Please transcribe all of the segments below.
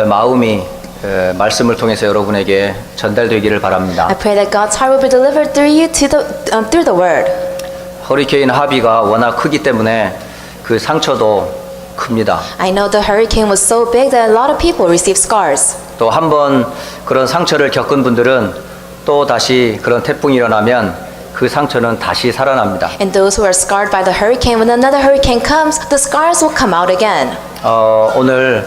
마음이 말씀을 통해서 여러분에게 전달되기를 바랍니다. I pray that God's heart will be delivered through you through the word. 허리케인 하비가 워낙 크기 때문에 그 상처도 큽니다. I know the hurricane was so big that a lot of people received scars. 또 한 번 그런 상처를 겪은 분들은 또 다시 그런 태풍이 일어나면 그 상처는 다시 살아납니다. And those who are scarred by the hurricane, when another hurricane comes, the scars will come out again. 오늘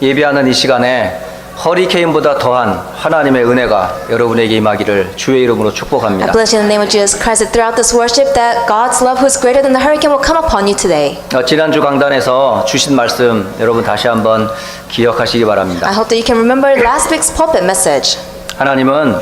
예배하는 이 시간에 허리케인보다 더한 하나님의 은혜가 여러분에게 임하기를 주의 이름으로 I 축복합니다. bless you in the name of Jesus Christ that throughout this worship that God's love who is greater than the hurricane will come upon you today. 지난주 강단에서 주신 말씀 여러분 다시 한번 기억하시기 바랍니다. I hope that you can remember last week's pulpit message. 하나님은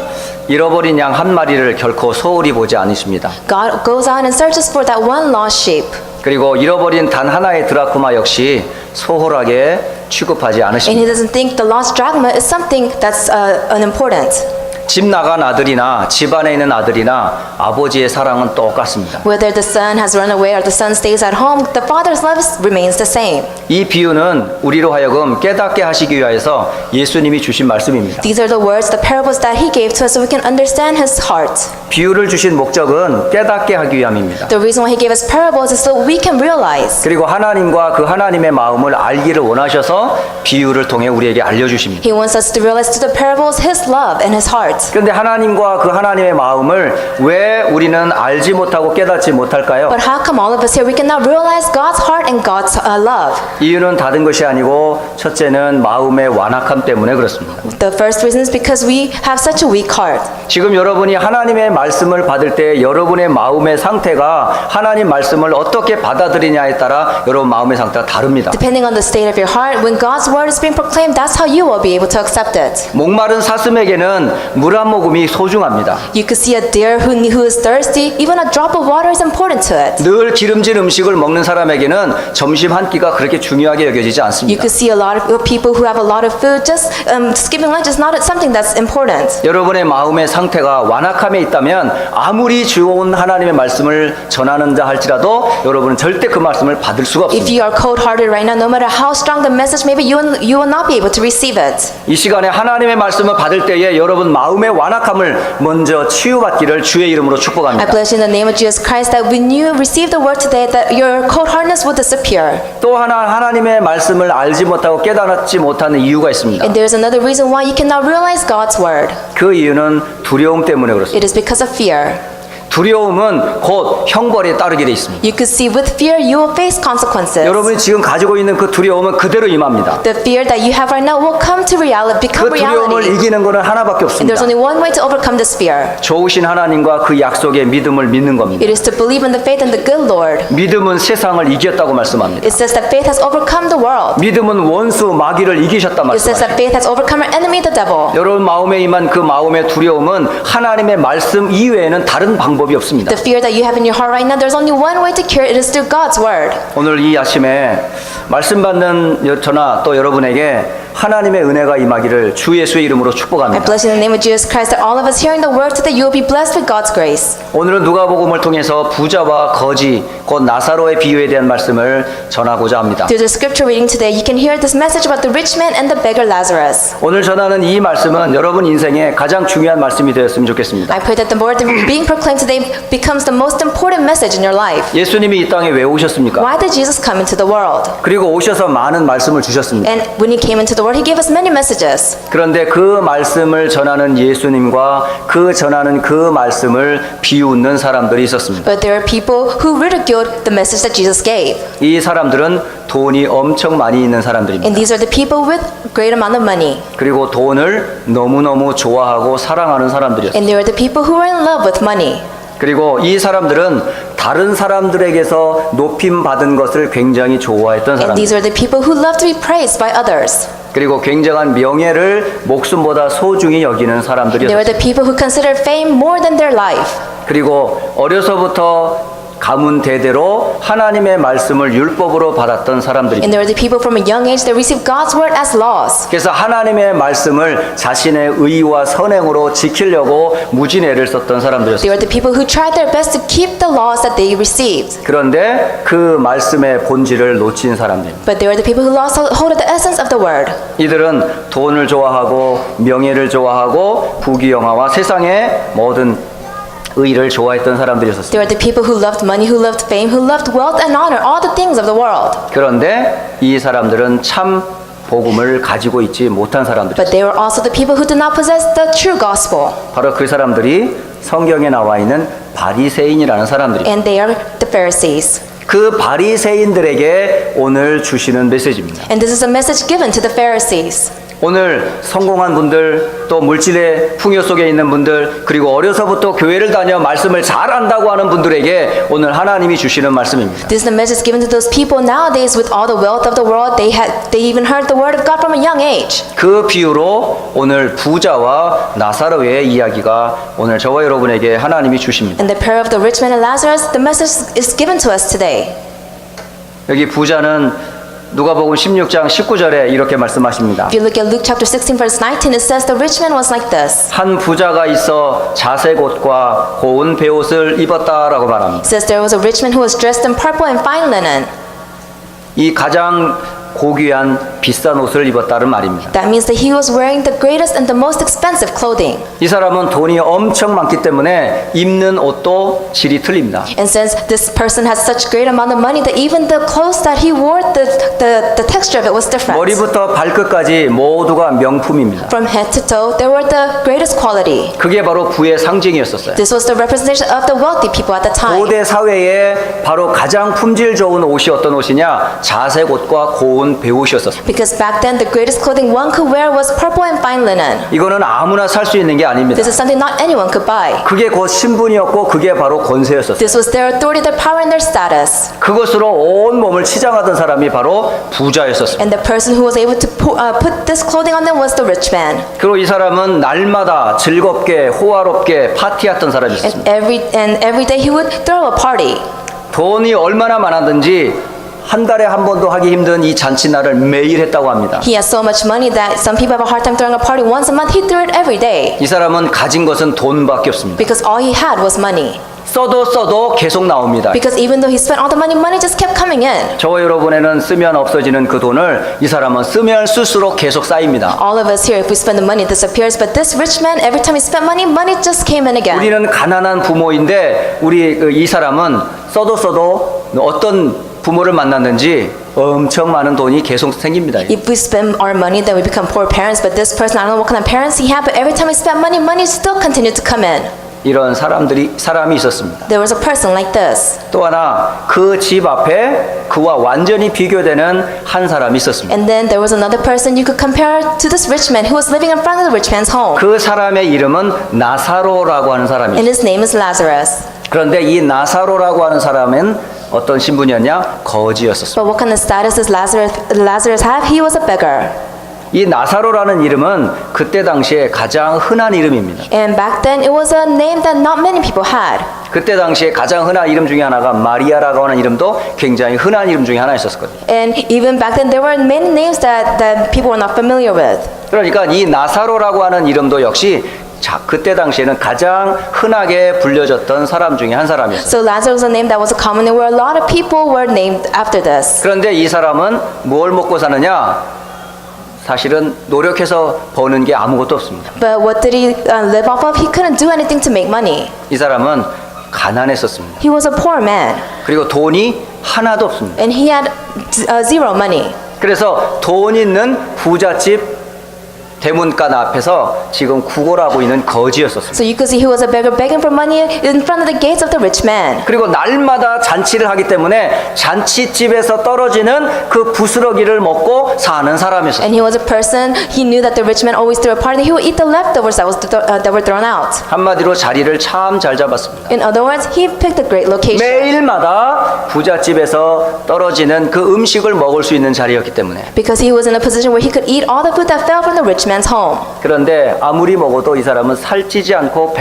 잃어버린 양 한 마리를 결코 소홀히 보지 않으십니다. God goes out and searches for that one lost sheep. 그리고 잃어버린 단 하나의 드라크마 역시 소홀하게 취급하지 And he 않으십니다. doesn't think the lost drachma is something that's unimportant. 집 나간 아들이나 집 안에 있는 아들이나 아버지의 사랑은 똑같습니다. Whether the son has run away or the son stays at home, the father's love remains the same. 이 비유는 우리로 하여금 깨닫게 하시기 위하여서 예수님이 주신 말씀입니다. These are the words, the parables that he gave to us so we can understand his heart. 비유를 주신 목적은 깨닫게 하기 위함입니다. The reason why he gave us parables is so we can realize. 그리고 하나님과 그 하나님의 마음을 알기를 원하셔서 비유를 통해 우리에게 알려주십니다. He wants us to realize through the parables his love and his heart. 그런데 하나님과 그 하나님의 마음을 왜 우리는 알지 못하고 깨닫지 못할까요? But how come all of us here we cannot realize God's heart and God's love? 이유는 다른 것이 아니고 첫째는 마음의 완악함 때문에 그렇습니다. The first reason is because we have such a weak heart. 지금 여러분이 하나님의 말씀을 받을 때 여러분의 마음의 상태가 하나님 말씀을 어떻게 받아들이냐에 따라 여러분 마음의 상태가 다릅니다. Depending on the state of your heart, when God's word is being proclaimed, that's how you will be able to accept it. 목마른 사슴에게는 물 한 모금이 소중합니다. You could see a deer who is thirsty, even a drop of water is important to it. 늘 기름진 음식을 먹는 사람에게는 점심 한 끼가 그렇게 중요하게 여겨지지 You 않습니다. could see a lot of people who have a lot of food, just skipping lunch is not something that's important. 여러분의 마음의 상태가 완악함에 있다면 아무리 좋은 하나님의 말씀을 전하는다 할지라도 여러분은 절대 그 말씀을 받을 수가 If 없습니다. you are cold-hearted right now, no matter how strong the message may be, you will not be able to receive it. 이 시간에 하나님의 말씀을 받을 때에 여러분 마음의 완악함을 먼저 치유받기를 주의 이름으로 I 축복합니다. bless you in the name of Jesus Christ that when you receive the word today, that your cold-heartedness will disappear. 또 하나님의 말씀을 알지 못하고 깨닫지 못하는 이유가 있습니다. And there's another reason why you cannot realize God's word. 그 이유는 두려움 때문에 그렇습니다. It is because of fear. 두려움은 곧 형벌에 따르게 돼 있습니다. You could see with fear you will face consequences. 여러분이 지금 가지고 있는 그 두려움은 그대로 임합니다. The fear that you have right now will come to reality, become 그 두려움을 reality. 이기는 것은 하나밖에 And 없습니다. there's only one way to overcome this fear. 좋으신 하나님과 그 약속의 믿음을 믿는 겁니다. It is to believe in the faith in the good Lord. 믿음은 세상을 이겼다고 말씀합니다. It says that faith has overcome the world. 믿음은 원수 마귀를 이기셨다 It says 말씀합니다. that faith has overcome our enemy, the devil. 여러분 마음에 임한 그 마음의 두려움은 하나님의 말씀 이외에는 다른 방법이 없습니다. The fear that you have in your heart right now, there's only one way to cure it. It is through God's word. 오늘 이 아침에 말씀 받는 저나 또 여러분에게 하나님의 은혜가 임하기를 주 예수의 이름으로 I 축복합니다. bless you in the name of Jesus Christ that all of us hearing the word today, you will be blessed with God's grace. 오늘은 누가복음을 통해서 부자와 거지 곧 나사로의 비유에 대한 말씀을 전하고자 합니다. Through the scripture reading today, you can hear this message about the rich man and the beggar Lazarus. 오늘 전하는 이 말씀은 여러분 인생에 가장 중요한 말씀이 되었으면 좋겠습니다. I pray that the word being proclaimed today becomes the most important message in your life. 예수님이 이 땅에 왜 오셨습니까? Why did Jesus come into the world? 그리고 오셔서 많은 말씀을 주셨습니다. And when he came into the world, he gave us many messages. 그런데 그 말씀을 전하는 예수님과 그 전하는 그 말씀을 비웃는 사람들이 있었습니다. But there are people who ridiculed the message that Jesus gave. 이 사람들은 돈이 엄청 많이 있는 And 사람들입니다. these are the people with great amount of money. 그리고 돈을 너무너무 좋아하고 사랑하는 사람들이었습니다. And there are the people who are in love with money. 그리고 이 사람들은 다른 사람들에게서 높임 받은 것을 굉장히 좋아했던 And these 사람들. are the people who love to be praised by others. 그리고 굉장한 명예를 목숨보다 소중히 여기는 They were 사람들이었습니다. the people who considered fame more than their life. 그리고 어려서부터 가문 대대로 하나님의 말씀을 율법으로 받았던 사람들입니다. And there were the people from a young age that received God's word as laws. 그래서 하나님의 말씀을 자신의 의와 선행으로 지키려고 무진애를 썼던 사람들이었습니다. They were the people who tried their best to keep the laws that they received. 그런데 그 말씀의 본질을 놓친 사람들입니다. But they were the people who lost hold of the essence of the word. 이들은 돈을 좋아하고 명예를 좋아하고 부귀영화와 세상의 모든 의를 좋아했던 사람들이었습니다. They were the people who loved money, who loved fame, who loved wealth and honor, all the things of the world. 그런데 이 사람들은 참 복음을 가지고 있지 못한 사람들이었습니다. But they were also the people who did not possess the true gospel. 바로 그 사람들이 성경에 나와 있는 바리새인이라는 사람들입니다. And they are the Pharisees. 그 바리새인들에게 오늘 주시는 메시지입니다. And this is a message given to the Pharisees. 오늘 성공한 분들, 또 물질의 풍요 속에 있는 분들, 그리고 어려서부터 교회를 다녀 말씀을 잘 안다고 하는 분들에게 오늘 하나님이 주시는 말씀입니다. This is the message given to those people nowadays with all the wealth of the world. They even heard the word of God from a young age. 그 비유로 오늘 부자와 나사로의 이야기가 오늘 저와 여러분에게 하나님이 주십니다. In the prayer of the rich man and Lazarus, the message is given to us today. 여기 부자는 누가복음 16장 19절에 이렇게 말씀하십니다. If you look at Luke chapter 16 verse 19, it says the rich man was like this. 한 부자가 있어 자색 옷과 고운 베옷을 입었다라고 말합니다. It says there was a rich man who was dressed in purple and fine linen. 이 가장 고귀한 비싼 옷을 입었다는 말입니다. That means that he was wearing the greatest and the most expensive clothing. 이 사람은 돈이 엄청 많기 때문에 입는 옷도 질이 틀립니다. And since this person has such great amount of money that even the clothes that he wore, the texture of it was different. 머리부터 발끝까지 모두가 명품입니다. From head to toe, they were the greatest quality. 그게 바로 부의 상징이었었어요. This was the representation of the wealthy people at the time. 고대 사회에 바로 가장 품질 좋은 옷이 어떤 옷이냐? 자색 옷과 고운 베옷이었었습니다. Because back then, the greatest clothing one could wear was purple and fine linen. 이거는 아무나 살 수 있는 게 아닙니다. This is something not anyone could buy. 그게 곧 신분이었고 그게 바로 권세였었어요. This was their authority, their power, and their status. 그것으로 온 몸을 치장하던 사람이 바로 부자였었습니다. And the person who was able to put this clothing on them was the rich man. 그리고 이 사람은 날마다 즐겁게 호화롭게 파티했던 사람이었습니다. And every day he would throw a party. 돈이 얼마나 많았든지 한 달에 한 번도 하기 힘든 이 잔치날을 매일 했다고 합니다. He has so much money that some people have a hard time throwing a party once a month. He threw it every day. 이 사람은 가진 것은 돈밖에 없습니다. Because all he had was money. 써도 계속 나옵니다. Because even though he spent all the money, money just kept coming in. 저와 여러분에는 쓰면 없어지는 그 돈을 이 사람은 쓰면 쓸수록 계속 쌓입니다. All of us here, if we spend the money, it disappears. But this rich man, every time he spent money, money just came in again. 우리는 가난한 부모인데 이 사람은 써도 어떤 부모를 만났는지 엄청 많은 돈이 계속 생깁니다. If we spend our money, then we become poor parents. But this person, I don't know what kind of parents he had, but every time he spent money, money still continued to come in. 이런 사람이 있었습니다. There was a person like this. 또 하나 그 집 앞에 그와 완전히 비교되는 한 사람이 있었습니다. And then there was another person you could compare to this rich man who was living in front of the rich man's home. 그 사람의 이름은 나사로라고 하는 사람이었어요. And his name is Lazarus. 그런데 이 나사로라고 하는 사람은 어떤 신분이었냐? 거지였었습니다. But what kind of status does Lazarus have? He was a beggar. 이 나사로라는 이름은 그때 당시에 가장 흔한 이름입니다. And back then, it was a name that not many people had. 그때 당시에 가장 흔한 이름 중에 하나가 마리아라고 하는 이름도 굉장히 흔한 이름 중에 하나였었거든요. And even back then, there were many names that people were not familiar with. 그러니까 이 나사로라고 하는 이름도 역시 그때 당시에는 가장 흔하게 불려졌던 사람 중에 한 사람이었어요. So Lazarus was a name that was common, and where a lot of people were named after this. 그런데 이 사람은 뭘 먹고 사느냐? 사실은 노력해서 버는 게 아무것도 없습니다. But what did he live off of? He couldn't do anything to make money. 이 사람은 가난했었습니다. He was a poor man, 그리고 돈이 하나도 없습니다. and he had zero money. 그래서 돈 있는 부잣집 대문간 앞에서 지금 구걸하고 있는 거지였었습니다. So you could see he was a beggar begging for money in front of the gates of the rich man. 그리고 날마다 잔치를 하기 때문에 잔치집에서 떨어지는 그 부스러기를 먹고 사는 사람이었어요. And he was a person, he knew that the rich man always threw a party. He would eat the leftovers that were thrown out. 한마디로 자리를 참 잘 잡았습니다. In other words, he picked a great location. 매일마다 부잣집에서 떨어지는 그 음식을 먹을 수 있는 자리였기 때문에 Because he was in a position where he could eat all the food that fell from the rich man's man's home. 그런데 아무리 먹어도 이 사람은 살찌지 않고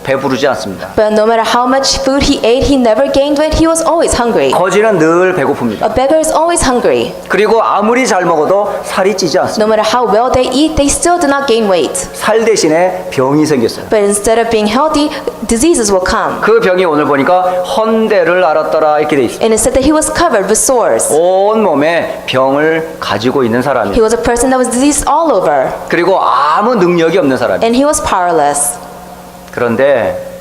배부르지 않습니다. But no matter how much food he ate, he never gained weight. He was always hungry. 거지는 늘 배고픕니다. A beggar is always hungry. 그리고 아무리 잘 먹어도 살이 찌지 않습니다. No matter how well they eat, they still do not gain weight. 살 대신에 병이 생겼어요. But instead of being healthy, diseases will come. 그 병이 오늘 보니까 헌대를 앓았더라 이렇게 돼 있어요. And it said that he was covered with sores. 온 몸에 병을 가지고 있는 He 사람이에요. was a person that was diseased all over. 그리고 아무 능력이 없는 사람이에요. And he was powerless. 그런데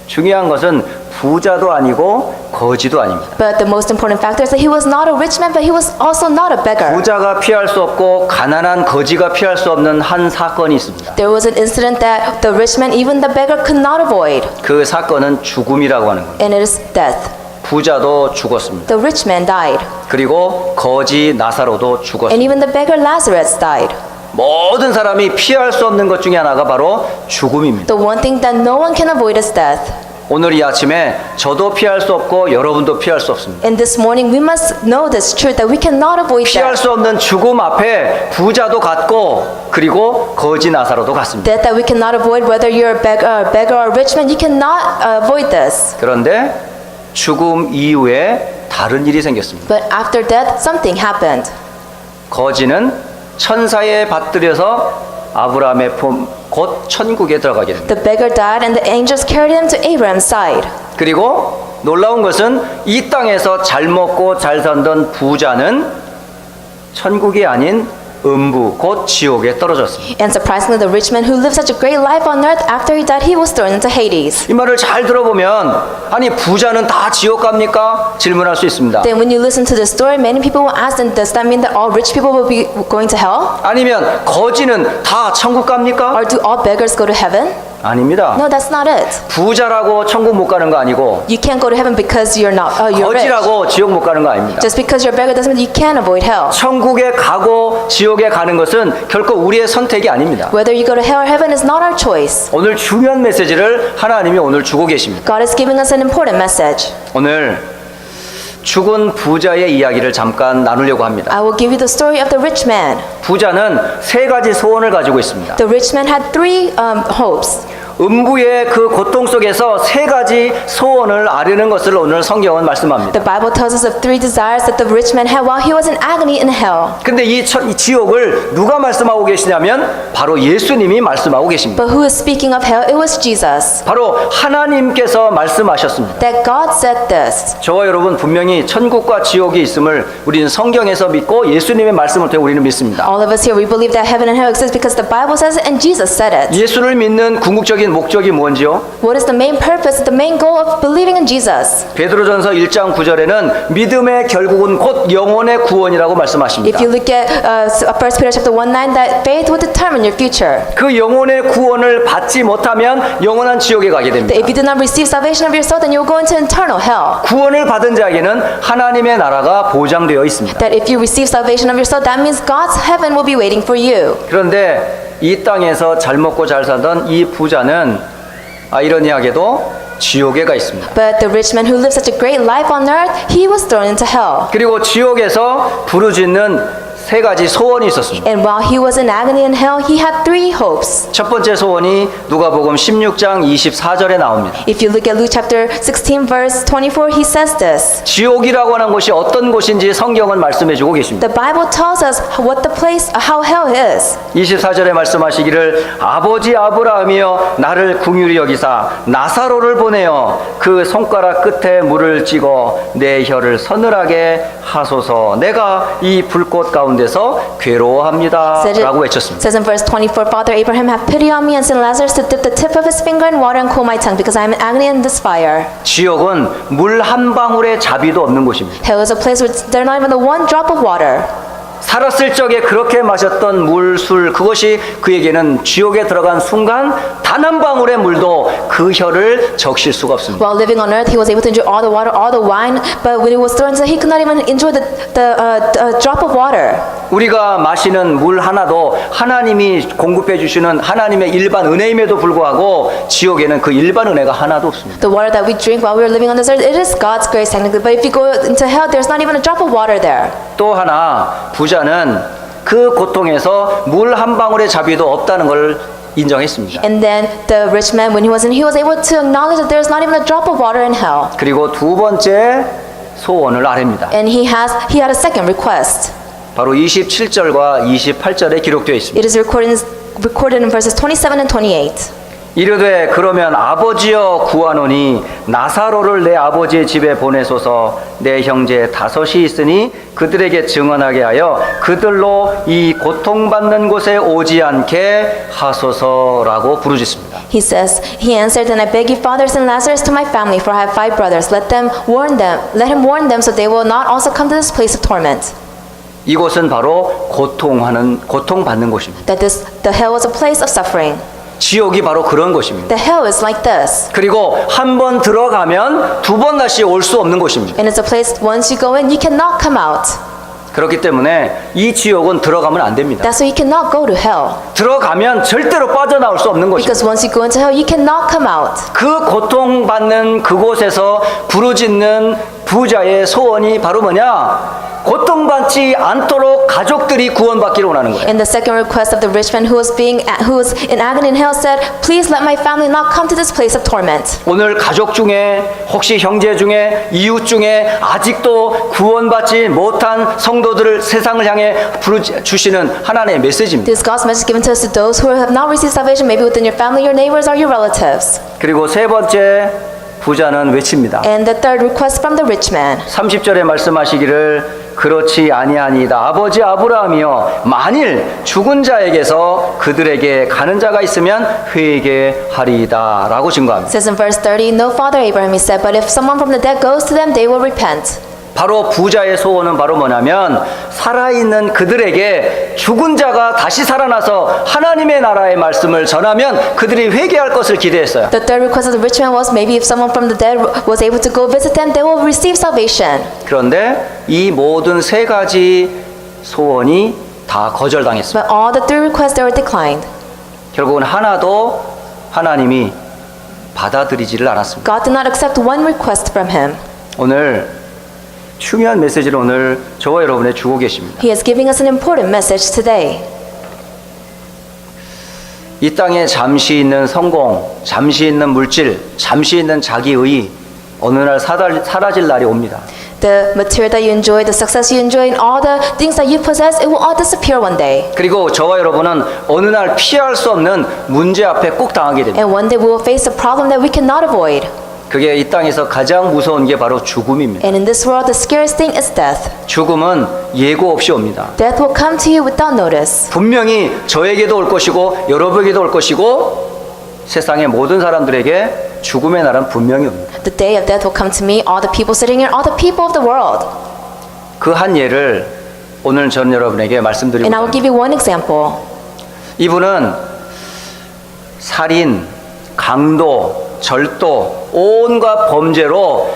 중요한 것은 부자도 아니고 거지도 아닙니다. But the most important factor is that he was not a rich man, but he was also not a beggar. 부자가 피할 수 없고 가난한 거지가 피할 수 없는 한 사건이 있습니다. There was an incident that the rich man, even the beggar, could not avoid. 그 사건은 죽음이라고 하는 겁니다. And it is death. 부자도 죽었습니다. The rich man died. 그리고 거지 나사로도 And 죽었습니다. even the beggar Lazarus died. 모든 사람이 피할 수 없는 것 중에 하나가 바로 죽음입니다. The one thing that no one can avoid is death. 오늘 이 아침에 저도 피할 수 없고 여러분도 피할 수 없습니다. And this morning we must know this truth that we cannot avoid 피할 death. 수 없는 죽음 앞에 부자도 같고 그리고 거지 나사로도 같습니다. Death that we cannot avoid, whether you're a beggar or a rich man, you cannot avoid this. 그런데 죽음 이후에 다른 일이 생겼습니다. But after death, something happened. 거지는 천사에 받들여서 아브라함의 품, 곧 천국에 들어가게 됩니다. The beggar died and the angels carried him to Abraham's side. 그리고 놀라운 것은 이 땅에서 잘 먹고 잘 살던 부자는 천국이 아닌 음부, 곧 지옥에 떨어졌습니다. And surprisingly, the rich man who lived such a great life on earth, after he died, he was thrown into Hades. 이 말을 잘 들어보면 아니 부자는 다 지옥 갑니까? 질문할 수 있습니다. Then when you listen to this story, many people will ask, then does that mean that all rich people will be going to hell? 아니면 거지는 다 천국 갑니까? Or do all beggars go to heaven? 아닙니다. No, that's not it. 부자라고 천국 못 가는 거 아니고 You can't go to heaven because you're rich. 거지라고 지옥 못 가는 거 아닙니다. Just because you're a beggar doesn't mean you can't avoid hell. 천국에 가고 지옥에 가는 것은 결코 우리의 선택이 아닙니다. Whether you go to hell or heaven is not our choice. 오늘 중요한 메시지를 하나님이 오늘 주고 계십니다. God is giving us an important message. 오늘 죽은 부자의 이야기를 잠깐 나누려고 합니다. I will give you the story of the rich man. 부자는 세 가지 소원을 가지고 있습니다. The rich man had three hopes. 음부의 그 고통 속에서 세 가지 소원을 아뢰는 것을 오늘 성경은 말씀합니다. The Bible tells us of three desires that the rich man had while he was in agony in hell. 근데 이 지옥을 누가 말씀하고 계시냐면 바로 예수님이 말씀하고 계십니다. But who is speaking of hell? It was Jesus. 바로 하나님께서 말씀하셨습니다. That God said this. 저와 여러분 분명히 천국과 지옥이 있음을 우리는 성경에서 믿고 예수님의 말씀을 통해 우리는 믿습니다. All of us here, we believe that heaven and hell exist because the Bible says it and Jesus said it. 예수를 믿는 궁극적인 목적이 뭔지요? What is the main purpose, the main goal of believing in Jesus? 베드로전서 1장 9절에는 믿음의 결국은 곧 영혼의 구원이라고 말씀하십니다. If you look at 1 Peter chapter 1:9, that faith will determine your future. 그 영혼의 구원을 받지 못하면 영원한 지옥에 가게 됩니다. That if you do not receive salvation of your soul, then you'll go into eternal hell. 구원을 받은 자에게는 하나님의 나라가 보장되어 있습니다. That if you receive salvation of your soul, that means God's heaven will be waiting for you. 그런데 이 땅에서 잘 먹고 잘 살던 이 부자는 아이러니하게도 지옥에 가 있습니다. But the rich man who lived such a great life on earth, he was thrown into hell. 그리고 지옥에서 부르짖는 세 가지 소원이 있었습니다. And while he was in agony in hell, he had three hopes. 첫 번째 소원이 누가복음 16장 24절에 나옵니다. If you look at Luke chapter 16 verse 24, he says this. 지옥이라고 하는 곳이 어떤 곳인지 성경은 말씀해 주고 계십니다. The Bible tells us what the place, how hell is. 24절에 말씀하시기를 아버지 아브라함이여 나를 긍휼히 여기사 나사로를 보내어 그 손가락 끝에 물을 찍어 내 혀를 서늘하게 하소서 내가 이 불꽃 가운데서 괴로워합니다 라고 외쳤습니다. Says in verse 24, Father Abraham, have pity on me and send Lazarus to dip the tip of his finger in water and cool my tongue because I am in agony in this fire. 지옥은 물 한 방울의 자비도 없는 곳입니다. Hell is a place where there's not even the one drop of water. 살았을 적에 그렇게 마셨던 물, 술 그것이 그에게는 지옥에 들어간 순간 단 한 방울의 물도 그 혀를 적실 수가 없습니다. While living on earth, he was able to enjoy all the water, all the wine, but when he was thrown into, he could not even enjoy the drop of water. 우리가 마시는 물 하나도 하나님이 공급해 주시는 하나님의 일반 은혜임에도 불구하고 지옥에는 그 일반 은혜가 하나도 없습니다. The water that we drink while we are living on this earth, it is God's grace technically, but if you go into hell, there's not even a drop of water there. 또 하나 부자는 그 고통에서 물 한 방울의 자비도 없다는 걸 인정했습니다. And then the rich man, when he was in, he was able to acknowledge that there's not even a drop of water in hell. 그리고 두 번째 소원을 아뢰입니다. And he had a second request. 바로 27절과 28절에 기록되어 있습니다. It is recorded in verses 27 and 28. 이르되 그러면 아버지여 구하노니 나사로를 내 아버지의 집에 보내소서. 내 형제 다섯이 있으니 그들에게 증언하게 하여 그들로 이 고통받는 곳에 오지 않게 하소서라고 부르짖습니다. He answered, and I beg you, Father, send Lazarus to my family, for I have 5 brothers. Let him warn them, so they will not also come to this place of torment. 이곳은 바로 고통받는 곳입니다. That the hell was a place of suffering. 지옥이 바로 그런 곳입니다. The hell is like this. 그리고 한 번 들어가면 두 번 다시 올 수 없는 곳입니다. And it's a place, once you go in, you cannot come out. 그렇기 때문에 이 지옥은 들어가면 안 됩니다. That's why you cannot go to hell. 들어가면 절대로 빠져나올 수 없는 곳입니다. Because once you go into hell, you cannot come out. 그 고통받는 그곳에서 부르짖는 부자의 소원이 바로 뭐냐? 고통받지 않도록 가족들이 구원받기를 원하는 거예요. And the second request of the rich man who was in agony in hell said, "Please let my family not come to this place of torment." 오늘 가족 중에 혹시 형제 중에 이웃 중에 아직도 구원받지 못한 성도들을 세상을 향해 주시는 하나님의 메시지입니다. This God's message given to us to those who have not received salvation, maybe within your family, your neighbors, or your relatives. 그리고 세 번째 부자는 외칩니다. And the third request from the rich man. 30절에 말씀하시기를 그렇지 아니하니이다. 아버지 아브라함이여 만일 죽은 자에게서 그들에게 가는 자가 있으면 회개하리이다 라고 증거합니다. It says in verse 30, "No, Father Abraham," he said, "but if someone from the dead goes to them, they will repent." 바로 부자의 소원은 바로 뭐냐면 살아있는 그들에게 죽은 자가 다시 살아나서 하나님의 나라의 말씀을 전하면 그들이 회개할 것을 기대했어요. The third request of the rich man was maybe if someone from the dead was able to go visit them, they will receive salvation. 그런데 이 모든 세 가지 소원이 다 거절당했습니다. But all the 3 requests, they were declined. 결국은 하나도 하나님이 받아들이지를 않았습니다. God did not accept one request from him. 오늘 중요한 메시지를 오늘 저와 여러분에 주고 계십니다. He is giving us an important message today. 이 땅에 잠시 있는 성공, 잠시 있는 물질, 잠시 있는 자기의 어느 날 사라질 날이 옵니다. The material that you enjoy, the success you enjoy, and all the things that you possess, it will all disappear one day. 그리고 저와 여러분은 어느 날 피할 수 없는 문제 앞에 꼭 당하게 됩니다. And one day we will face a problem that we cannot avoid. 그게 이 땅에서 가장 무서운 게 바로 죽음입니다. And in this world, the scariest thing is death. 죽음은 예고 없이 옵니다. Death will come to you without notice. 분명히 저에게도 올 것이고 여러분에게도 올 것이고 세상의 모든 사람들에게 죽음의 날은 분명히 옵니다. The day of death will come to me, all the people sitting here, all the people of the world. 그 한 예를 오늘 전 여러분에게 말씀드리고 And I will give you one example. 이분은 살인, 강도, 절도, 온갖 범죄로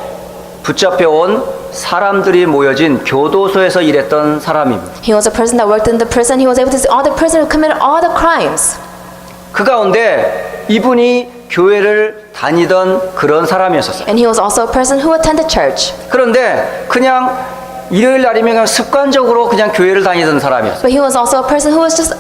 붙잡혀온 사람들이 모여진 교도소에서 일했던 사람입니다. He was a person that worked in the prison. He was able to see all the prisoners who committed all the crimes. 그 가운데 이분이 교회를 다니던 그런 사람이었었어요. And he was also a person who attended church. 그런데 그냥 일요일 날이면 그냥 습관적으로 그냥 교회를 다니던 사람이었어요. But he was also a person who was just,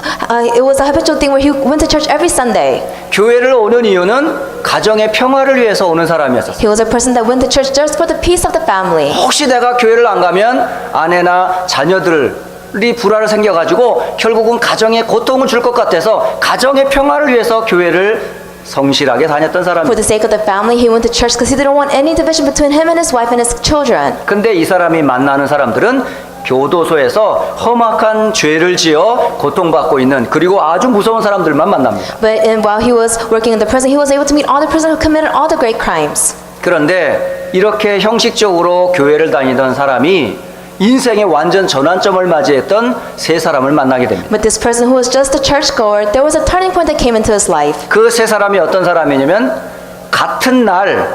it was a habitual thing where he went to church every Sunday. 교회를 오는 이유는 가정의 평화를 위해서 오는 사람이었어요. He was a person that went to church just for the peace of the family. 혹시 내가 교회를 안 가면 아내나 자녀들이 불화를 생겨가지고 결국은 가정에 고통을 줄 것 같아서 가정의 평화를 위해서 교회를 성실하게 다녔던 For 사람입니다. the sake of the family, he went to church because he didn't want any division between him and his wife and his children. 근데 이 사람이 만나는 사람들은 교도소에서 험악한 죄를 지어 고통받고 있는 그리고 아주 무서운 사람들만 만납니다. But while he was working in the prison, he was able to meet all the prisoners who committed all the great crimes. 그런데 이렇게 형식적으로 교회를 다니던 사람이 인생의 완전 전환점을 맞이했던 세 사람을 만나게 됩니다. But this person who was just a churchgoer, there was a turning point that came into his life. 그 세 사람이 어떤 사람이냐면 같은 날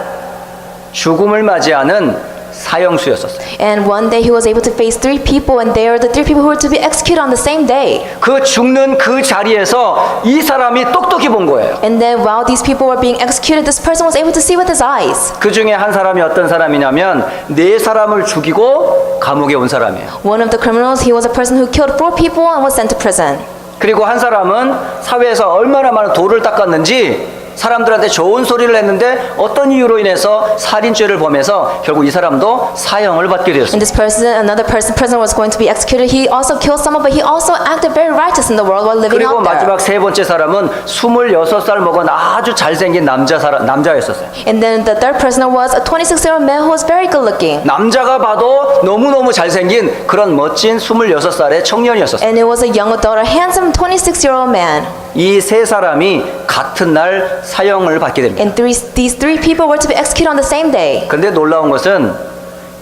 죽음을 맞이하는 사형수였었어요. And one day he was able to face 3 people, and they are the 3 people who were to be executed on the same day. 그 죽는 그 자리에서 이 사람이 똑똑히 본 거예요. And then while these people were being executed, this person was able to see with his eyes. 그 중에 한 사람이 어떤 사람이냐면 4사람을 죽이고 감옥에 온 사람이에요. One of the criminals, he was a person who killed 4 people and was sent to prison. 그리고 한 사람은 사회에서 얼마나 많은 돌을 닦았는지 사람들한테 좋은 소리를 했는데 어떤 이유로 인해서 살인죄를 범해서 결국 이 사람도 사형을 받게 되었습니다. And this person, another person, prisoner was going to be executed. He also killed someone, but he also acted very righteous in the world while living 그리고 out there. 마지막 세 번째 사람은 26살 먹은 아주 잘생긴 남자였었어요. And then the third prisoner was a 26-year-old man who was very good looking. 남자가 봐도 너무너무 잘생긴 그런 멋진 26살의 청년이었었어요. And it was a young adult, a handsome 26-year-old man. 이 세 사람이 같은 날 사형을 받게 됩니다. And these 3 people were to be executed on the same day. 근데 놀라운 것은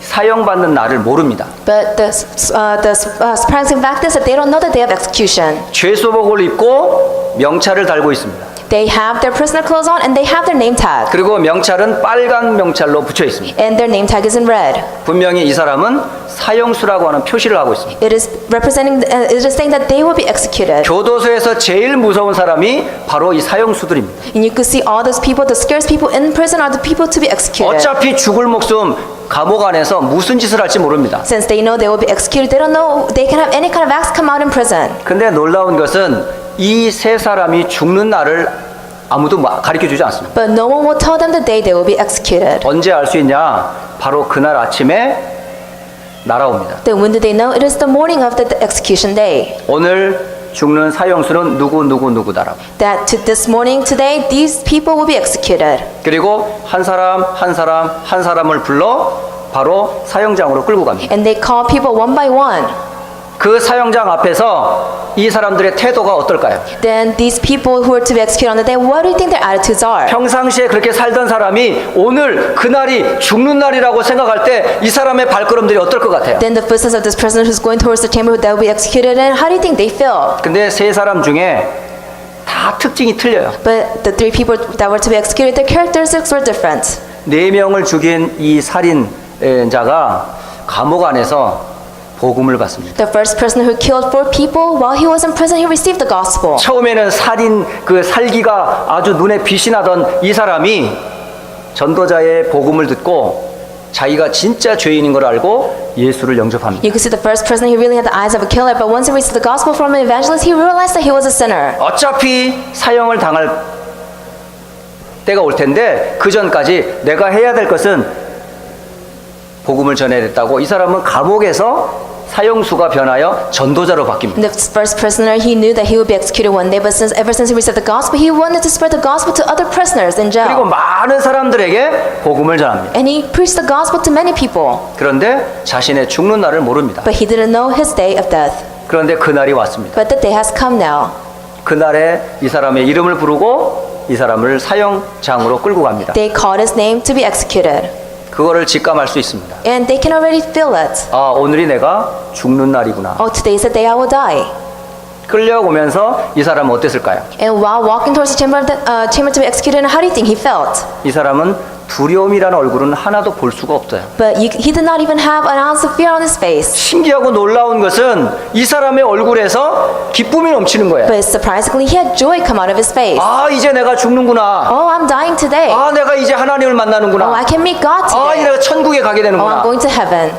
사형받는 날을 모릅니다. But the surprising fact is that they don't know the day of execution. 죄수복을 입고 명찰을 달고 있습니다. They have their prisoner clothes on and they have their name tag. 그리고 명찰은 빨간 명찰로 붙여 있습니다. And their name tag is in red. 분명히 이 사람은 사형수라고 하는 표시를 하고 있습니다. It is representing, it is saying that they will be executed. 교도소에서 제일 무서운 사람이 바로 이 사형수들입니다. And you could see all those people, the scariest people in prison are the people to be executed. 어차피 죽을 목숨 감옥 안에서 무슨 짓을 할지 모릅니다. Since they know they will be executed, they don't know they can have any kind of acts come out in prison. 근데 놀라운 것은 이 세 사람이 죽는 날을 아무도 가르쳐 주지 않습니다. But no one will tell them the day they will be executed. 언제 알 수 있냐? 바로 그날 아침에 날아옵니다. Then when do they know? It is the morning of the execution day. 오늘 죽는 사형수는 누구다라고. That to this morning, today, these people will be executed. 그리고 한 사람을 불러 바로 사형장으로 끌고 갑니다. And they call people one by one. 그 사형장 앞에서 이 사람들의 태도가 어떨까요? Then these people who are to be executed on the day, what do you think their attitudes are? 평상시에 그렇게 살던 사람이 오늘 그날이 죽는 날이라고 생각할 때 이 사람의 발걸음들이 어떨 것 같아요? Then the footsteps of this person who's going towards the chamber that will be executed, and how do you think they feel? 근데 세 사람 중에 다 특징이 틀려요. But the 3 people that were to be executed, their characteristics were different. 4명을 죽인 이 살인자가 감옥 안에서 복음을 받습니다. The first person who killed 4 people, while he was in prison, he received the gospel. 처음에는 살기가 아주 눈에 빛이 나던 이 사람이 전도자의 복음을 듣고 자기가 진짜 죄인인 걸 알고 예수를 영접합니다. You could see the first person, he really had the eyes of a killer, but once he received the gospel from an evangelist, he realized that he was a sinner. 어차피 사형을 당할 때가 올 텐데 그 전까지 내가 해야 될 것은 복음을 전해야 됐다고 이 사람은 감옥에서 사형수가 변하여 전도자로 바뀝니다. The first prisoner, he knew that he would be executed one day, but ever since he received the gospel, he wanted to spread the gospel to other prisoners in 그리고 jail. 많은 사람들에게 복음을 전합니다. And he preached the gospel to many people, 그런데 자신의 죽는 날을 모릅니다. but he didn't know his day of death. 그런데 그날이 왔습니다. But the day has come now. 그날에 이 사람의 이름을 부르고 이 사람을 사형장으로 끌고 갑니다. They called his name to be executed. 그거를 직감할 수 있습니다. And they can already feel it. 아, 오늘이 내가 죽는 날이구나. Oh, today's the day I will die. 끌려오면서 이 사람은 어땠을까요? And while walking towards the chamber to be executed, how do you think he felt? 이 사람은 두려움이라는 얼굴은 하나도 볼 수가 없어요. But he did not even have an ounce of fear on his face. 신기하고 놀라운 것은 이 사람의 얼굴에서 기쁨이 넘치는 거예요. But surprisingly, he had joy come out of his face. 아, 이제 내가 죽는구나. Oh, I'm dying today. 아, 내가 이제 하나님을 Oh, 만나는구나. I can meet God 아, today. 내가 천국에 가게 Oh, I'm 되는구나. going to heaven.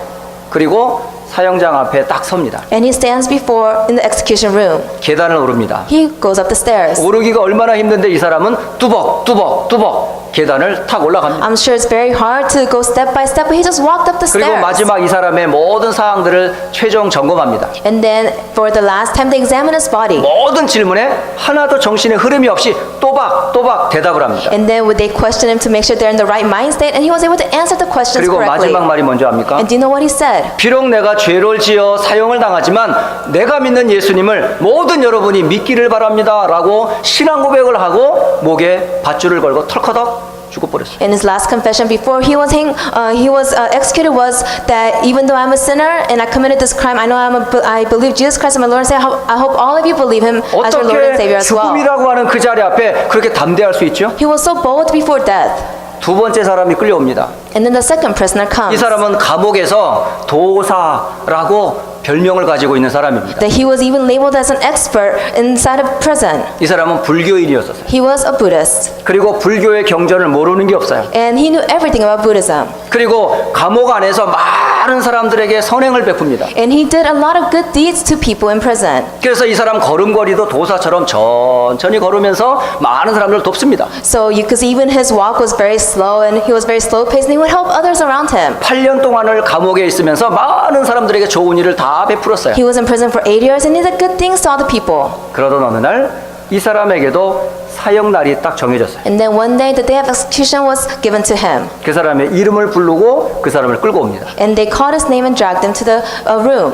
그리고 사형장 앞에 딱 섭니다. And he stands before in the execution room. 계단을 오릅니다. He goes up the stairs. 오르기가 얼마나 힘든데 이 사람은 뚜벅 계단을 탁 올라갑니다. I'm sure it's very hard to go step by step, but he just walked up the 그리고 stairs. 마지막 이 사람의 모든 사항들을 최종 점검합니다. And then for the last time, they examine his body. 모든 질문에 하나도 정신의 흐름이 없이 또박 대답을 합니다. And then would they question him to make sure they're in the right mind state, and he was able to answer the questions 그리고 correctly. 마지막 말이 뭔지 압니까? And do you know what he said? 비록 내가 죄를 지어 사형을 당하지만 내가 믿는 예수님을 모든 여러분이 믿기를 바랍니다 라고 신앙 고백을 하고 목에 밧줄을 걸고 털커덕 죽어버렸어요. In his last confession before he was executed was that even though I'm a sinner and I committed this crime, I believe Jesus Christ is my Lord and Savior. I hope all of you believe him as your Lord and 어떻게 Savior as well. 죽음이라고 하는 그 자리 앞에 그렇게 담대할 수 있죠? He was so bold before death. 두 번째 사람이 끌려옵니다. And then the second prisoner 이 comes. 사람은 감옥에서 도사라고 별명을 가지고 있는 사람입니다. That he was even labeled as an expert inside of prison. 이 사람은 불교인이었었어요. He was a Buddhist. 그리고 불교의 경전을 모르는 게 없어요. And he knew everything about Buddhism. 그리고 감옥 안에서 많은 사람들에게 선행을 베풉니다. And he did a lot of good deeds to people in prison. 그래서 이 사람 걸음걸이도 도사처럼 천천히 걸으면서 많은 사람들을 돕습니다. So you could see even his walk was very slow and he was very slow paced and he would help others around him. 8년 동안을 감옥에 있으면서 많은 사람들에게 좋은 일을 다 베풀었어요. He was in prison for 8 years and he did good things to other people. 그러던 어느 날 이 사람에게도 사형날이 딱 정해졌어요. And then one day the day of execution was given to him. 그 사람의 이름을 부르고 그 사람을 끌고 옵니다. And they called his name and dragged him to the room.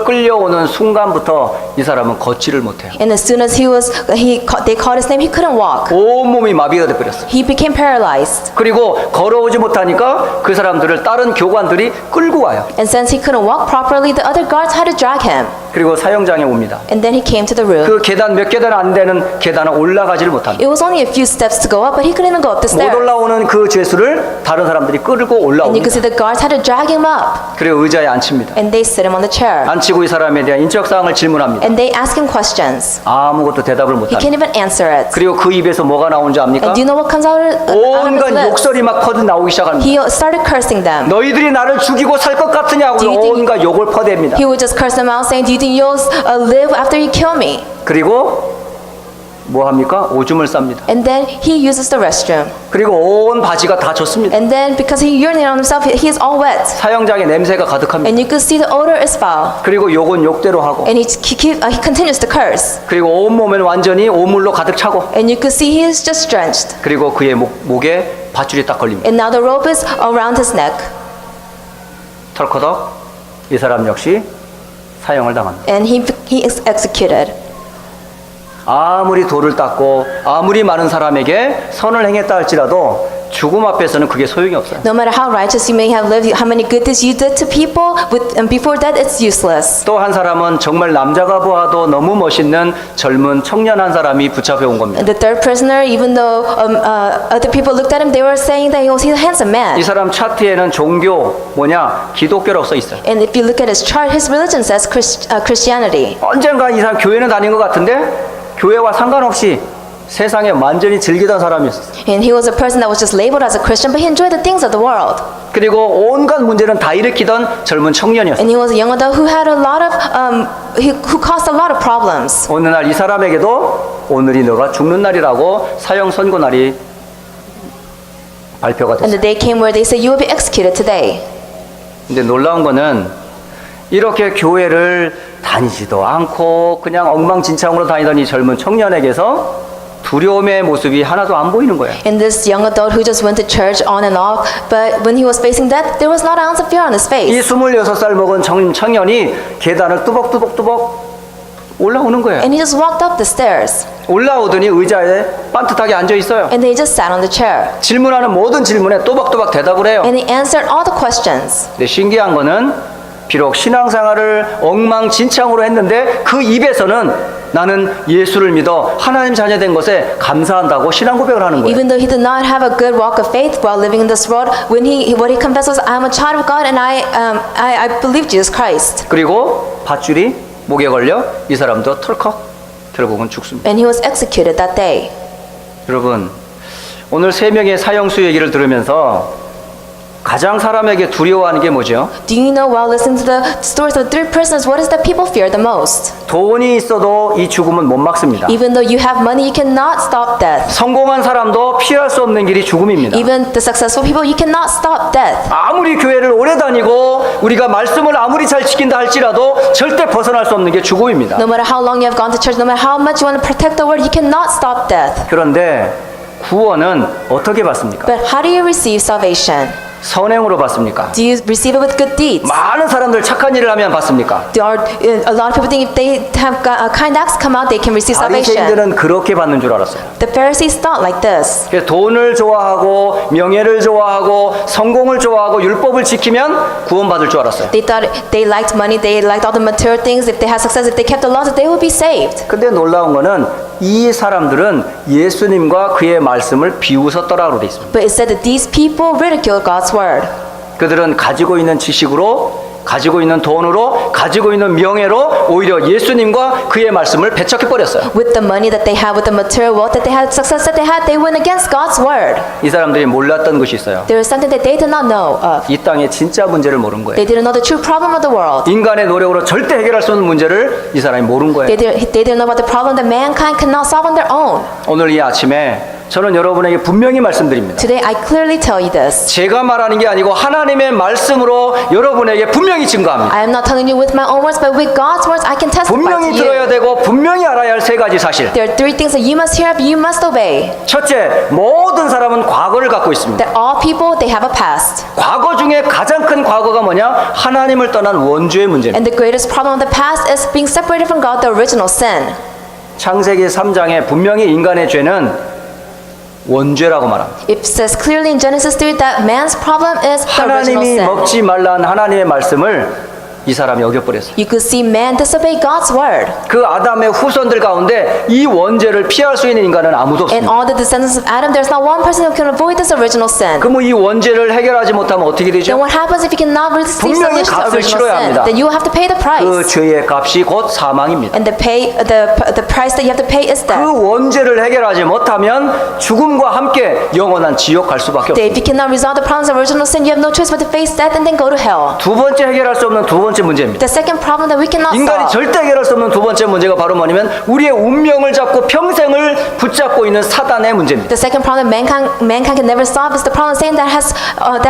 끌려오는 순간부터 이 사람은 걷지를 못해요. And as soon as they called his name, he couldn't walk. 온몸이 마비가 돼버렸어요. He became paralyzed. 그리고 걸어오지 못하니까 그 사람들을 다른 교관들이 끌고 와요. And since he couldn't walk properly, the other guards had to drag him. 그리고 사형장에 옵니다. And then he came to the room. 그 계단 몇 계단 안 되는 계단을 올라가지를 못합니다. It was only a few steps to go up, but he couldn't even go up the 못 stairs. 올라오는 그 죄수를 다른 사람들이 끌고 And you could 올라옵니다. see the guards had to drag him up. 그리고 의자에 앉힙니다. And they sit him on the chair. 앉히고 이 사람에 대한 인적 사항을 질문합니다. And they ask him questions. 아무것도 대답을 He 못합니다. can't even answer it. 그리고 그 입에서 뭐가 나오는지 압니까? And do you know what comes out of his 온갖 lips? 욕설이 막 퍼져 나오기 시작합니다. He started cursing them. 너희들이 나를 죽이고 살 것 같으냐고 Do you think- 온갖 욕을 퍼댑니다. He would just curse them out saying, do you think you'll live after you kill me? 그리고 뭐 합니까? 오줌을 쌉니다. And then he uses the restroom. 그리고 온 바지가 다 젖습니다. And then because he urinated on himself, he is all wet. 사형장에 냄새가 가득합니다. And you could see the odor is foul. 그리고 욕은 욕대로 하고 And he continues to curse. 그리고 온몸은 완전히 오물로 가득 차고 And you could see he is just drenched. 그리고 그의 목에 밧줄이 딱 걸립니다. And now the rope is around his neck. 털커덕 이 사람 역시 사형을 당합니다. And he is executed. 아무리 돌을 닦고 아무리 많은 사람에게 선을 행했다 할지라도 죽음 앞에서는 그게 소용이 없어요. No matter how righteous you may have lived, how many good deeds you did to people, and before that it's useless. 또 한 사람은 정말 남자가 보아도 너무 멋있는 젊은 청년 한 사람이 붙잡혀 온 겁니다. And the third prisoner, even though other people looked at him, they were saying that he's a handsome man. 이 사람 차트에는 종교 뭐냐 기독교라고 써 있어요. And if you look at his chart, his religion says Christianity. 언젠가 이 사람 교회는 다닌 것 같은데 교회와 상관없이 세상에 완전히 즐기던 사람이었어요. And he was a person that was just labeled as a Christian, but he enjoyed the things of the world. 그리고 온갖 문제는 다 일으키던 젊은 청년이었어요. And he was a young adult who had a lot of, who caused a lot of problems. 어느 날 이 사람에게도 오늘이 너가 죽는 날이라고 사형 선고 날이 발표가 And 됐어요. the day came where they said, you will be executed today. 근데 놀라운 거는 이렇게 교회를 다니지도 않고 그냥 엉망진창으로 다니던 이 젊은 청년에게서 두려움의 모습이 하나도 안 보이는 거예요. And this young adult who just went to church on and off, but when he was facing death, there was not an ounce of fear on his 이 face. 26살 먹은 청년이 계단을 뚜벅뚜벅뚜벅 올라오는 거예요. And he just walked up the stairs. 올라오더니 의자에 반듯하게 앉아 있어요. And they just sat on the chair. 질문하는 모든 질문에 또박또박 대답을 해요. And he answered all the questions. 근데 신기한 거는 비록 신앙생활을 엉망진창으로 했는데 그 입에서는 나는 예수를 믿어 하나님 자녀된 것에 감사한다고 신앙 고백을 하는 거예요. Even though he did not have a good walk of faith while living in this world, what he confessed was, "I'm a child of God, and I believe Jesus Christ." 그리고 밧줄이 목에 걸려 이 사람도 털컥 결국은 죽습니다. And he was executed that day. 여러분 오늘 세 명의 사형수 얘기를 들으면서 가장 사람에게 두려워하는 게 뭐죠? Do you know, while listening to the stories of the three prisoners, what is that people fear the most? 돈이 있어도 이 죽음은 못 막습니다. Even though you have money, you cannot stop death. 성공한 사람도 피할 수 없는 길이 죽음입니다. Even the successful people, you cannot stop death. 아무리 교회를 오래 다니고 우리가 말씀을 아무리 잘 지킨다 할지라도 절대 벗어날 수 없는 게 죽음입니다. No matter how long you have gone to church, no matter how much you want to protect the word, you cannot stop death. 그런데 구원은 어떻게 받습니까? But how do you receive salvation? 선행으로 받습니까? Do you receive it with good deeds? 많은 사람들 착한 일을 하면 받습니까? A lot of people think if they have kind acts come out, they can receive salvation. 바리새인들은 그렇게 받는 줄 알았어요. The Pharisees thought like this. 그래서 돈을 좋아하고 명예를 좋아하고 성공을 좋아하고 율법을 지키면 구원받을 줄 알았어요. They thought they liked money, they liked all the material things. If they had success, if they kept the laws, they would be saved. 근데 놀라운 거는 이 사람들은 예수님과 그의 말씀을 비웃었더라고 돼 있습니다. But it said that these people ridiculed God's word. 그들은 가지고 있는 지식으로, 가지고 있는 돈으로, 가지고 있는 명예로 오히려 예수님과 그의 말씀을 배척해 버렸어요. With the money that they had, with the material wealth that they had, success that they went against God's word. 이 사람들이 몰랐던 것이 있어요. There was something that they did not know of. 이 땅의 진짜 문제를 모른 거예요. They didn't know the true problem of the world. 인간의 노력으로 절대 해결할 수 없는 문제를 이 사람이 모른 거예요. They didn't know about the problem that mankind could not solve on their own. 오늘 이 아침에 저는 여러분에게 분명히 말씀드립니다. Today, I clearly tell you this. 제가 말하는 게 아니고 하나님의 말씀으로 여러분에게 분명히 증거합니다. I am not telling you with my own words, but with God's words, I can testify 분명히 to 들어야 you. 되고 분명히 알아야 할 세 가지 사실. There are three things that you must hear, but you must obey. 첫째, 모든 사람은 과거를 갖고 있습니다. That all people, they have a past. 과거 중에 가장 큰 과거가 뭐냐? 하나님을 떠난 원죄의 문제입니다. And the greatest problem of the past is being separated from God, the original sin. 창세기 3장에 분명히 인간의 죄는 원죄라고 말합니다. It says clearly in Genesis 3 that man's problem is the original 하나님이 sin. 먹지 말라는 하나님의 말씀을 이 사람이 어겨버렸어요. You could see man disobey God's word. 그 아담의 후손들 가운데 이 원죄를 피할 수 있는 인간은 아무도 And 없습니다. all the descendants of Adam, there's not one person who can avoid this original sin. 그럼 이 원죄를 해결하지 못하면 어떻게 Then 되죠? what happens if you cannot receive 분명히 solution to 값을 original 치러야 sin? 합니다. Then you will have to pay the 그 price. 죄의 값이 곧 사망입니다. And the price that you have to pay is 그 death. 원죄를 해결하지 못하면 죽음과 함께 영원한 지옥 갈 수밖에 That 없습니다. if you cannot resolve the problems of original sin, you have no choice but to face death and then go to hell. 두 번째 해결할 수 없는 두 번째 문제입니다. The second problem that we cannot 인간이 solve. 절대 해결할 수 없는 두 번째 문제가 바로 뭐냐면 우리의 운명을 잡고 평생을 붙잡고 있는 사단의 문제입니다. The second problem that mankind can never solve is the problem of Satan that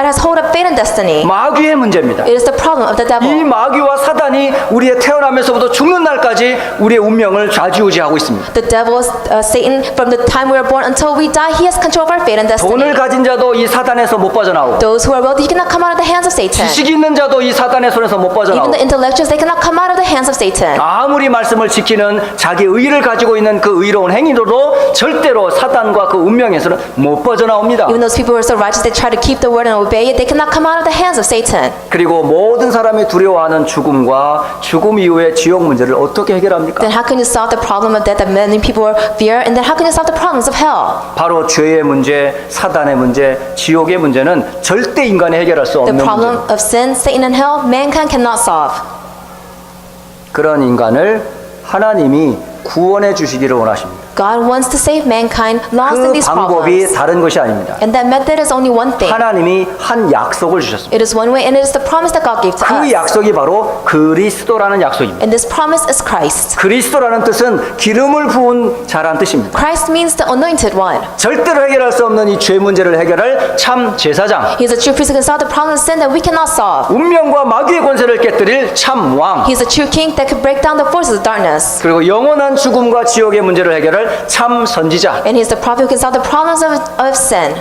has hold of fate and destiny. 마귀의 문제입니다. It is the problem of the 이 devil. 마귀와 사단이 우리의 태어나면서부터 죽는 날까지 우리의 운명을 좌지우지하고 있습니다. The devil, Satan, from the time we are born until we die, he has control of our fate and 돈을 destiny. 가진 자도 이 사단에서 못 빠져나오고 Those who are wealthy, you cannot come out of the hands of Satan. 지식 있는 자도 이 사단의 손에서 못 Even 빠져나오고 the intellectuals, they cannot come out of the hands of Satan. 아무리 말씀을 지키는 자기 의를 가지고 있는 그 의로운 행위로도 절대로 사단과 그 운명에서는 못 빠져나옵니다. Even those people who are so righteous, they try to keep the word and obey it, they cannot come out of the hands of Satan. 그리고 모든 사람이 두려워하는 죽음과 죽음 이후의 지옥 문제를 어떻게 해결합니까? Then how can you solve the problem of death that many people fear? And then how can you solve the problems of hell? 바로 죄의 문제, 사단의 문제, 지옥의 문제는 절대 인간이 해결할 수 The 없는 problem 문제입니다. of sin, Satan, and hell, mankind cannot solve. 그런 인간을 하나님이 구원해 주시기를 원하십니다. God wants to save mankind lost in 그 these 방법이 problems. 다른 것이 아닙니다. And that method is only one thing. 하나님이 한 약속을 주셨습니다. It is one way, and it is the promise that God gave to 그 us. 약속이 바로 그리스도라는 약속입니다. And this promise is Christ. 그리스도라는 뜻은 기름을 부은 자란 뜻입니다. Christ means the anointed one. 절대로 해결할 수 없는 이 죄 문제를 해결할 참 제사장, He is a true priest who can solve the problem of sin that we cannot solve. 운명과 마귀의 권세를 깨뜨릴 참 왕, He is a true king that could break down the forces of darkness. 그리고 영원한 죽음과 지옥의 문제를 해결할 참 선지자. And he is the prophet who can solve the problems of sin.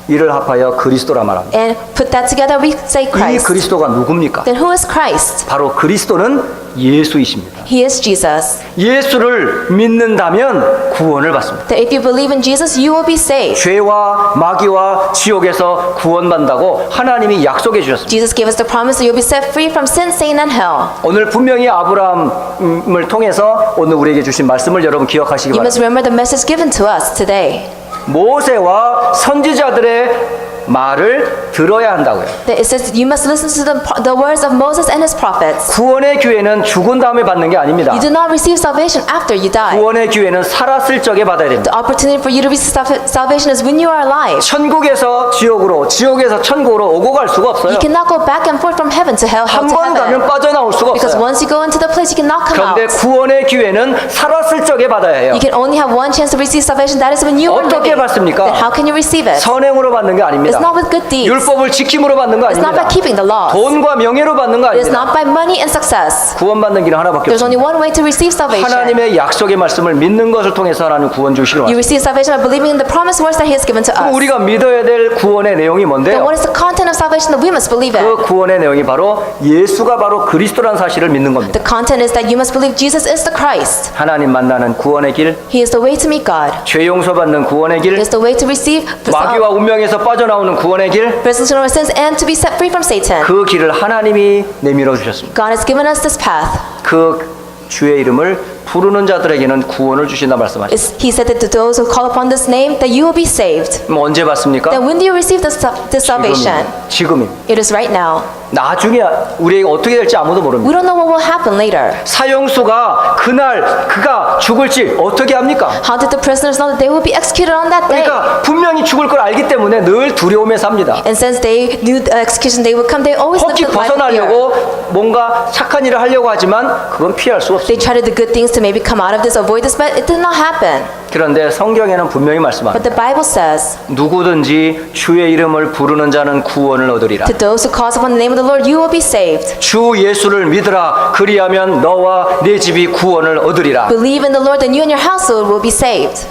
이를 합하여 그리스도라 말합니다. And put that together, we say 이 Christ. 그리스도가 누굽니까? Then who is Christ? 바로 그리스도는 예수이십니다. He is Jesus. 예수를 믿는다면 구원을 받습니다. That if you believe in Jesus, you will be saved. 죄와 마귀와 지옥에서 구원받는다고 하나님이 약속해 주셨습니다. Jesus gave us the promise that you'll be set free from sin, Satan, and hell. 오늘 분명히 아브라함을 통해서 오늘 우리에게 주신 말씀을 여러분 기억하시기 You must 바랍니다. remember the message given to us today. 모세와 선지자들의 말을 들어야 한다고요. That it says that you must listen to the words of Moses and his prophets. 구원의 기회는 죽은 다음에 받는 게 아닙니다. You do not receive salvation after you die. 구원의 기회는 살았을 적에 받아야 됩니다. The opportunity for you to receive salvation is when you are alive. 천국에서 지옥으로, 지옥에서 천국으로 오고 갈 수가 없어요. You cannot go back and forth from heaven to hell, hell 한 to 번 가면 heaven. 빠져나올 수가 Because 없어요. once you go into the place, you cannot come out. 그런데 구원의 기회는 살았을 적에 받아야 해요. You can only have one chance to receive salvation. That is when you are 어떻게 living. 받습니까? Then how can you receive it? 선행으로 받는 게 아닙니다. 아닙니다. It's not with good deeds. 율법을 지킴으로 받는 거 It's not by 아닙니다. keeping the laws. 돈과 명예로 받는 거 It is 아닙니다. not by money and success. 구원받는 길은 하나밖에 There's only 없습니다. one way to receive salvation. 하나님의 약속의 말씀을 믿는 것을 통해서 하나님 구원 주시러 You 왔습니다. receive salvation by believing in the promised words that He has given to 그럼 us. 우리가 믿어야 될 구원의 내용이 Then 뭔데요? what is the content of salvation that we must believe in? 그 구원의 내용이 바로 예수가 바로 그리스도라는 사실을 믿는 겁니다. The content is that you must believe Jesus is the Christ. 하나님 만나는 구원의 길, He is the way to meet God. 죄 용서받는 구원의 길, He is the way to receive 마귀와 운명에서 빠져나오는 구원의 길, resolution of our sins and to be set free from Satan. 그 길을 하나님이 내밀어 주셨습니다. God has given us this path. 그 주의 이름을 부르는 자들에게는 구원을 주신다 말씀하셨습니다. He said that to those who call upon this name, that you will be saved. 그럼 언제 받습니까? Then when do you receive this salvation? 지금입니다. It is right now. 나중에 우리에게 어떻게 될지 아무도 모릅니다. We don't know what will happen later. 사형수가 그날 그가 죽을지 어떻게 합니까? How did the prisoners know that they will be executed on that day? 그러니까 분명히 죽을 걸 알기 때문에 늘 두려움에 삽니다. And since they knew the execution day would come, they always lived 혹시 the life of fear. 벗어나려고 뭔가 착한 일을 하려고 하지만 그건 피할 수 They 없습니다. tried to do good things to maybe come out of this, avoid this, but it did not happen. 그런데 성경에는 분명히 말씀합니다. But the Bible says, 누구든지 주의 이름을 부르는 자는 구원을 얻으리라. to those who calls upon the name of the Lord, you will be saved. 주 예수를 믿으라. 그리하면 너와 네 집이 구원을 얻으리라. Believe in the Lord, then you and your household will be saved.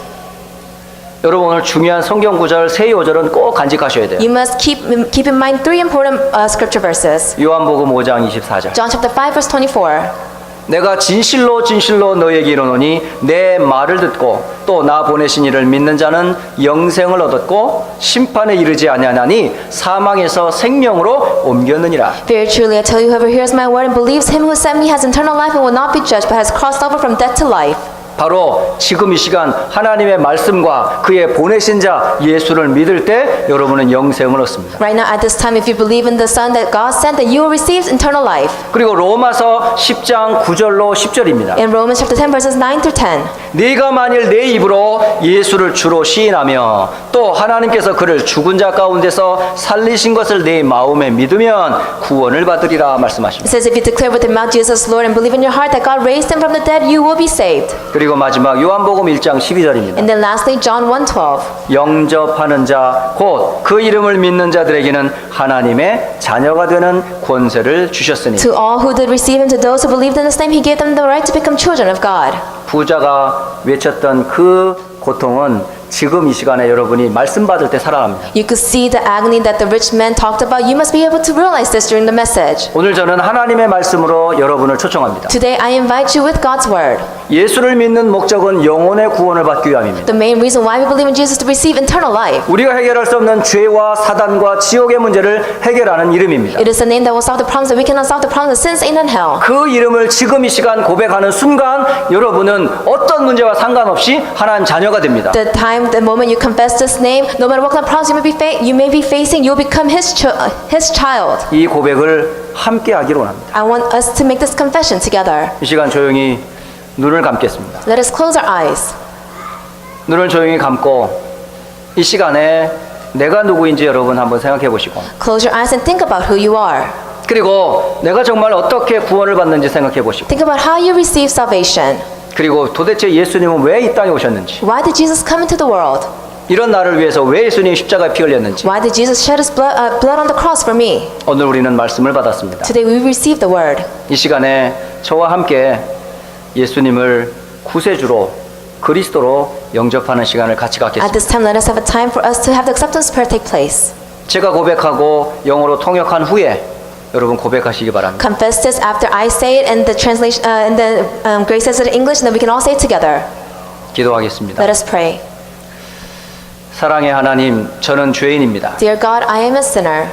여러분 오늘 중요한 성경 구절 세 요절은 꼭 간직하셔야 돼요. You must keep in mind three important scripture verses. 요한복음 5장 24절. John chapter 5 verse 24. 내가 진실로 진실로 너에게 이르노니 내 말을 듣고 또 나 보내신 이를 믿는 자는 영생을 얻었고 심판에 이르지 아니하나니 사망에서 생명으로 옮겼느니라. Very truly I tell you, whoever hears my word and believes him who sent me has eternal life and will not be judged, but has crossed over from death to life. 바로 지금 이 시간 하나님의 말씀과 그의 보내신 자 예수를 믿을 때 여러분은 영생을 얻습니다. Right now at this time, if you believe in the Son that God sent, that you will receive eternal life. 그리고 로마서 10장 9절로 10절입니다. In Romans chapter 10 verses 9 through 10. 네가 만일 내 입으로 예수를 주로 시인하며 또 하나님께서 그를 죽은 자 가운데서 살리신 것을 내 마음에 믿으면 구원을 받으리라 It 말씀하십니다. says, if you declare with your mouth Jesus Lord and believe in your heart that God raised him from the dead, you will be saved. 그리고 마지막 요한복음 1장 12절입니다. And then lastly, John 1:12. 영접하는 자 곧 그 이름을 믿는 자들에게는 하나님의 자녀가 되는 권세를 주셨으니. To all who did receive him, to those who believed in his name, he gave them the right to become children of God. 부자가 외쳤던 그 고통은 지금 이 시간에 여러분이 말씀 받을 때 살아납니다. You could see the agony that the rich man talked about. You must be able to realize this during the message. 오늘 저는 하나님의 말씀으로 여러분을 초청합니다. Today, I invite you with God's word. 예수를 믿는 목적은 영혼의 구원을 받기 위함입니다. The main reason why we believe in Jesus is to receive eternal life. 우리가 해결할 수 없는 죄와 사단과 지옥의 문제를 해결하는 이름입니다. It is the name that will solve the problems that we cannot solve the problems of sin, Satan, and hell. 그 이름을 지금 이 시간 고백하는 순간 여러분은 어떤 문제와 상관없이 하나님 자녀가 됩니다. The time, the moment you confess this name, no matter what kind of problems you may be facing, you'll become his child. 이 고백을 함께 하기로 합니다. I want us to make this confession together. 이 시간 조용히 눈을 감겠습니다. Let us close our eyes. 눈을 조용히 감고 이 시간에 내가 누구인지 여러분 한번 생각해 보시고 Close your eyes and think about who you are. 그리고 내가 정말 어떻게 구원을 받는지 생각해 보시고 Think about how you receive salvation. 그리고 도대체 예수님은 왜 이 땅에 오셨는지 Why did Jesus come into the world? 이런 나를 위해서 왜 예수님이 십자가에 피 흘렸는지 Why did Jesus shed his blood on the cross for me? 오늘 우리는 말씀을 받았습니다. Today we receive the word. 이 시간에 저와 함께 예수님을 구세주로 그리스도로 영접하는 시간을 같이 At 갖겠습니다. this time, let us have a time for us to have the acceptance prayer take place. 제가 고백하고 영어로 통역한 후에 여러분 고백하시기 바랍니다. Confess this after I say it, and the translation, and then Grace says it in English, and then we can all say it together. 기도하겠습니다. Let us pray. 사랑의 하나님, 저는 죄인입니다. Dear God, I am a sinner.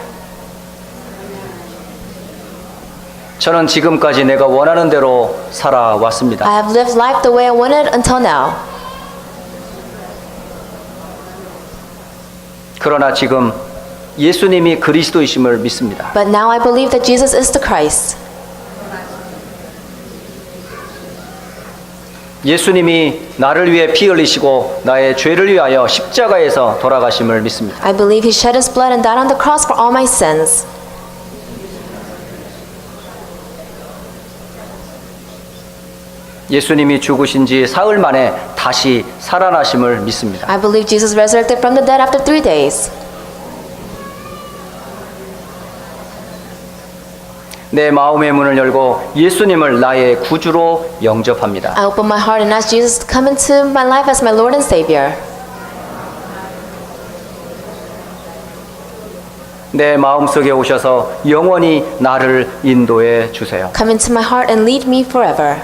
저는 지금까지 내가 원하는 대로 살아왔습니다. I have lived life the way I wanted until now. 그러나 지금 예수님이 그리스도이심을 믿습니다. But now I believe that Jesus is the Christ. 예수님이 나를 위해 피 흘리시고 나의 죄를 위하여 십자가에서 돌아가심을 믿습니다. I believe he shed his blood and died on the cross for all my sins. 예수님이 죽으신 지 사흘 만에 다시 살아나심을 믿습니다. I believe Jesus resurrected from the dead after 3 days. 내 마음의 문을 열고 예수님을 나의 구주로 영접합니다. I open my heart and ask Jesus to come into my life as my Lord and Savior. 내 마음속에 오셔서 영원히 나를 인도해 주세요. Come into my heart and lead me forever.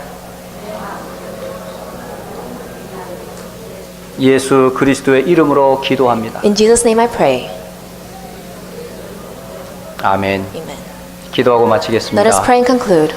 예수 그리스도의 이름으로 기도합니다. In Jesus' name I pray. 아멘. Amen. 기도하고 Let us 마치겠습니다. pray and conclude.